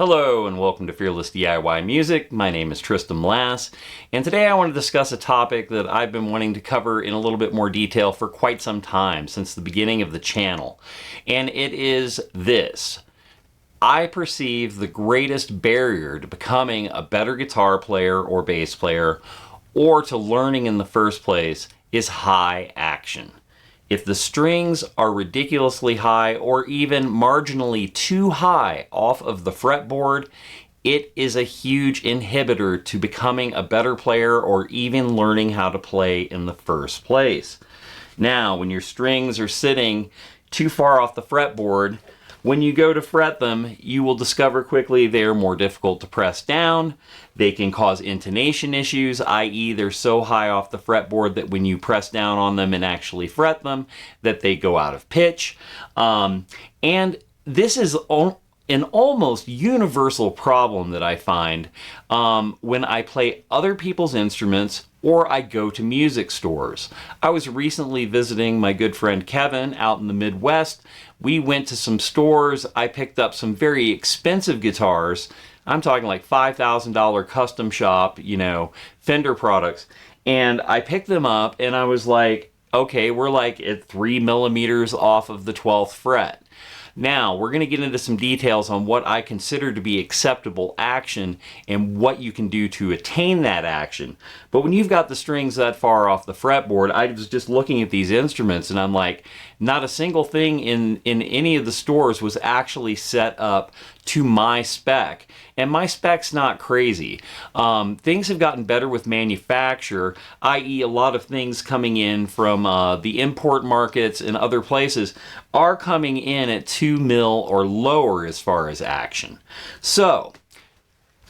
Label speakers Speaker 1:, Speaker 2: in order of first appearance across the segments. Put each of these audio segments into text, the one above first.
Speaker 1: Hello and welcome to Fearless DIY Music. My name is Tristan Lass, and today I want to discuss a topic that I've been wanting to cover in a little bit more detail for quite some time, since the beginning of the channel. And it is this. I perceive the greatest barrier to becoming a better guitar player or bass player, or to learning in the first place, is high action. If the strings are ridiculously high or even marginally too high off of the fretboard, it is a huge inhibitor to becoming a better player or even learning how to play in the first place. Now, when your strings are sitting too far off the fretboard, when you go to fret them, you will discover quickly they are more difficult to press down. They can cause intonation issues, i.e. they're so high off the fretboard that when you press down on them and actually fret them, that they go out of pitch. And this is an almost universal problem that I find when I play other people's instruments or I go to music stores. I was recently visiting my good friend Kevin out in the Midwest. We went to some stores. I picked up some very expensive guitars. I'm talking like $5,000 custom shop, Fender products. And I picked them up and I was like, okay, we're like at 3 millimeters off of the 12th fret. Now, we're going to get into some details on what I consider to be acceptable action and what you can do to attain that action. But when you've got the strings that far off the fretboard, I was just looking at these instruments and I'm like, not a single thing in any of the stores was actually set up to my spec. And my spec's not crazy. Things have gotten better with manufacture, i.e. a lot of things coming in from the import markets and other places are coming in at 2 mil or lower as far as action. So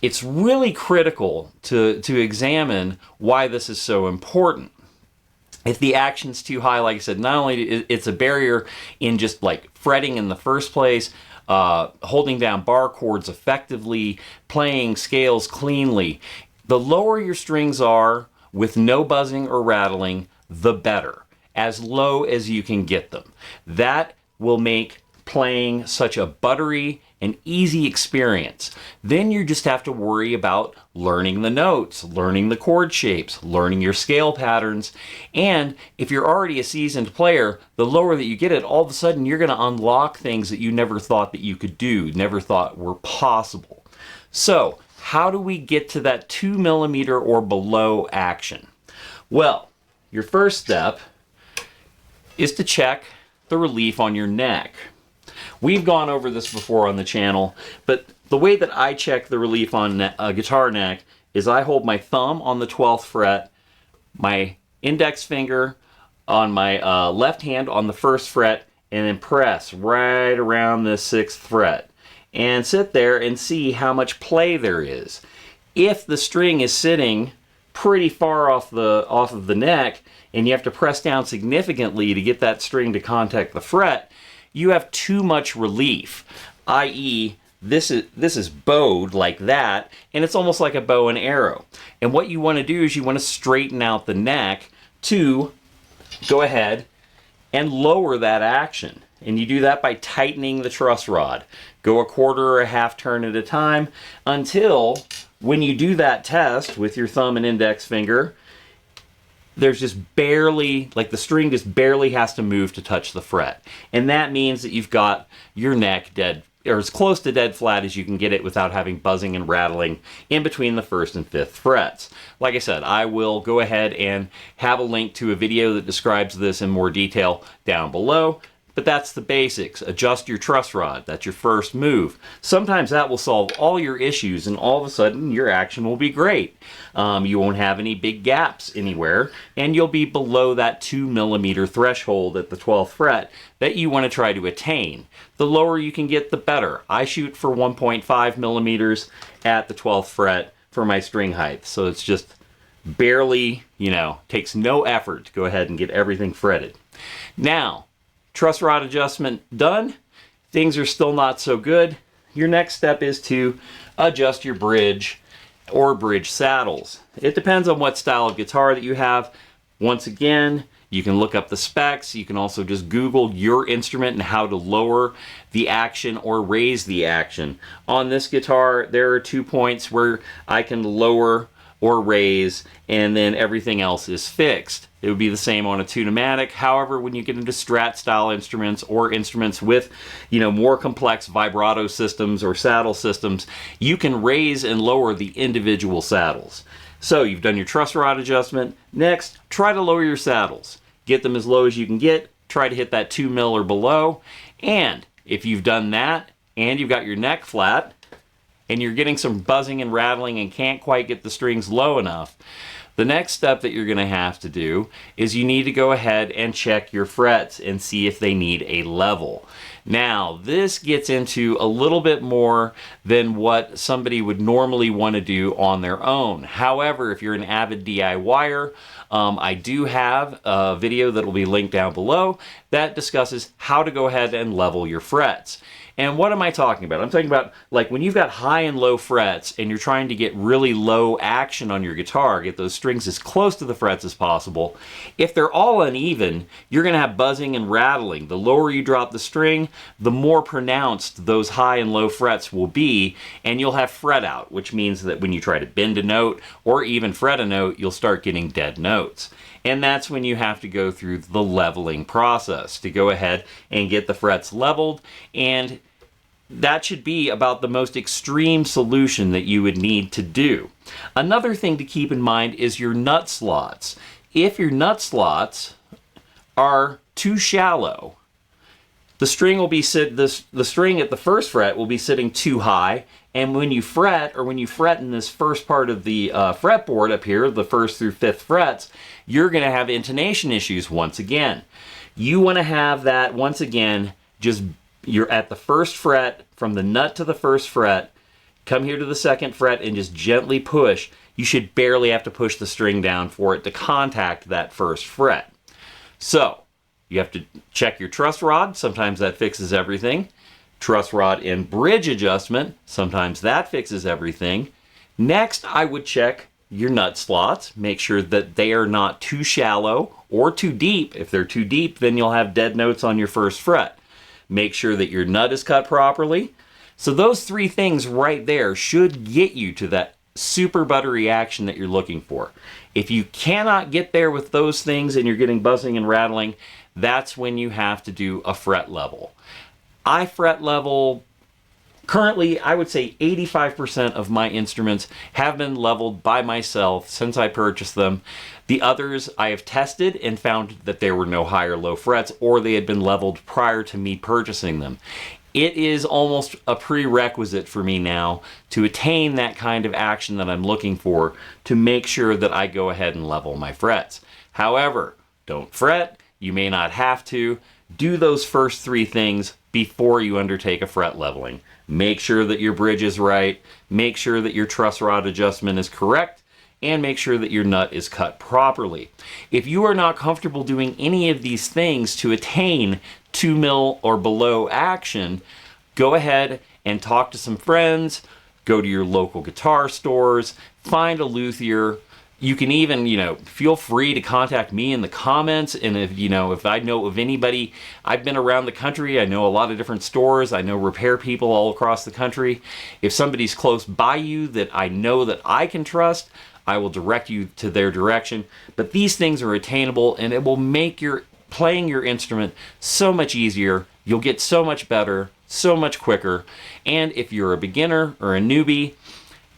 Speaker 1: it's really critical to examine why this is so important. If the action's too high, like I said, not only it's a barrier in just like fretting in the first place, holding down bar chords effectively, playing scales cleanly. The lower your strings are with no buzzing or rattling, the better. As low as you can get them. That will make playing such a buttery and easy experience. Then you just have to worry about learning the notes, learning the chord shapes, learning your scale patterns. And if you're already a seasoned player, the lower that you get it, all of a sudden you're going to unlock things that you never thought that you could do, never thought were possible. So, how do we get to that 2 millimeter or below action? Well, your first step is to check the relief on your neck. We've gone over this before on the channel, but the way that I check the relief on a guitar neck is I hold my thumb on the 12th fret, my index finger on my left hand on the 1st fret, and then press right around the 6th fret. And sit there and see how much play there is. If the string is sitting pretty far off of the neck, and you have to press down significantly to get that string to contact the fret, you have too much relief, i.e. this is bowed like that, and it's almost like a bow and arrow. And what you want to do is you want to straighten out the neck to go ahead and lower that action. And you do that by tightening the truss rod. Go a quarter or a half turn at a time until when you do that test with your thumb and index finger, there's just barely, like the string just barely has to move to touch the fret. And that means that you've got your neck dead, or as close to dead flat as you can get it without having buzzing and rattling in between the 1st and 5th frets. Like I said, I will go ahead and have a link to a video that describes this in more detail down below. But that's the basics. Adjust your truss rod. That's your first move. Sometimes that will solve all your issues and all of a sudden your action will be great. You won't have any big gaps anywhere and you'll be below that 2 millimeter threshold at the 12th fret that you want to try to attain. The lower you can get, the better. I shoot for 1.5 millimeters at the 12th fret for my string height. So it's just barely, takes no effort to go ahead and get everything fretted. Now, truss rod adjustment done. Things are still not so good. Your next step is to adjust your bridge or bridge saddles. It depends on what style of guitar that you have. Once again, You can look up the specs. You can also just Google your instrument and how to lower the action or raise the action. On this guitar, there are 2 points where I can lower or raise, and then everything else is fixed. It would be the same on a tune-o-matic. However, when you get into Strat style instruments or instruments with, more complex vibrato systems or saddle systems, you can raise and lower the individual saddles. So you've done your truss rod adjustment. Next, try to lower your saddles. Get them as low as you can get. Try to hit that 2 mil or below. And if you've done that and you've got your neck flat, and you're getting some buzzing and rattling and can't quite get the strings low enough, the next step that you're going to have to do is you need to go ahead and check your frets and see if they need a level. Now, this gets into a little bit more than what somebody would normally want to do on their own. However, if you're an avid DIYer, I do have a video that will be linked down below that discusses how to go ahead and level your frets. And what am I talking about? I'm talking about like when you've got high and low frets and you're trying to get really low action on your guitar, get those strings as close to the frets as possible. If they're all uneven, you're going to have buzzing and rattling. The lower you drop the string, the more pronounced those high and low frets will be, and you'll have fret out, which means that when you try to bend a note or even fret a note, you'll start getting dead notes. And that's when you have to go through the leveling process to go ahead and get the frets leveled, and that should be about the most extreme solution that you would need to do. Another thing to keep in mind is your nut slots. If your nut slots are too shallow, the string will be the string at the first fret will be sitting too high, and when you fret, or when you fret in this first part of the fretboard up here, the 1st through 5th frets, you're going to have intonation issues once again. You want to have that once again, you're at the 1st fret, from the nut to the 1st fret, come here to the 2nd fret and just gently push. You should barely have to push the string down for it to contact that 1st fret. So, you have to check your truss rod. Sometimes that fixes everything. Truss rod and bridge adjustment. Sometimes that fixes everything. Next, I would check your nut slots. Make sure that they are not too shallow or too deep. If they're too deep, then you'll have dead notes on your 1st fret. Make sure that your nut is cut properly. So those 3 things right there should get you to that super buttery action that you're looking for. If you cannot get there with those things and you're getting buzzing and rattling, that's when you have to do a fret level. I fret level, currently I would say 85% of my instruments have been leveled by myself since I purchased them. The others I have tested and found that there were no high or low frets, or they had been leveled prior to me purchasing them. It is almost a prerequisite for me now to attain that kind of action that I'm looking for to make sure that I go ahead and level my frets. However, don't fret. You may not have to. Do those first 3 things before you undertake a fret leveling. Make sure that your bridge is right. Make sure that your truss rod adjustment is correct. And make sure that your nut is cut properly. If you are not comfortable doing any of these things to attain 2 mil or below action, go ahead and talk to some friends, go to your local guitar stores, find a luthier. You can even, feel free to contact me in the comments, and if I know of anybody, I've been around the country, I know a lot of different stores, I know repair people all across the country. If somebody's close by you that I know that I can trust, I will direct you to their direction. But these things are attainable, and it will make your playing your instrument so much easier. You'll get so much better, so much quicker. And if you're a beginner or a newbie,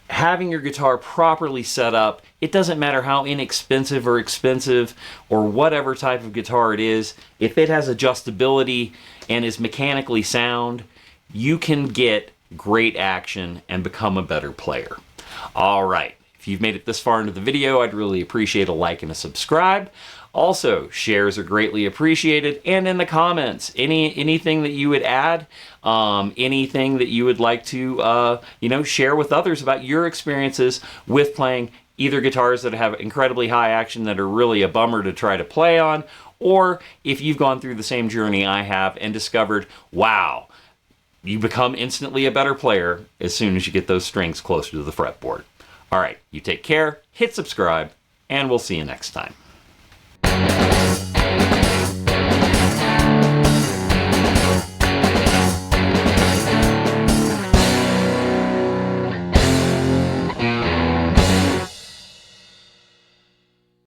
Speaker 1: having your guitar properly set up, it doesn't matter how inexpensive or expensive or whatever type of guitar it is, if it has adjustability and is mechanically sound, you can get great action and become a better player. All right. If you've made it this far into the video, I'd really appreciate a like and a subscribe. Also, shares are greatly appreciated. And in the comments, anything that you would add, anything that you would like to, share with others about your experiences with playing either guitars that have incredibly high action that are really a bummer to try to play on, or if you've gone through the same journey I have and discovered, wow, you become instantly a better player as soon as you get those strings closer to the fretboard. All right, you take care, hit subscribe, and we'll see you next time.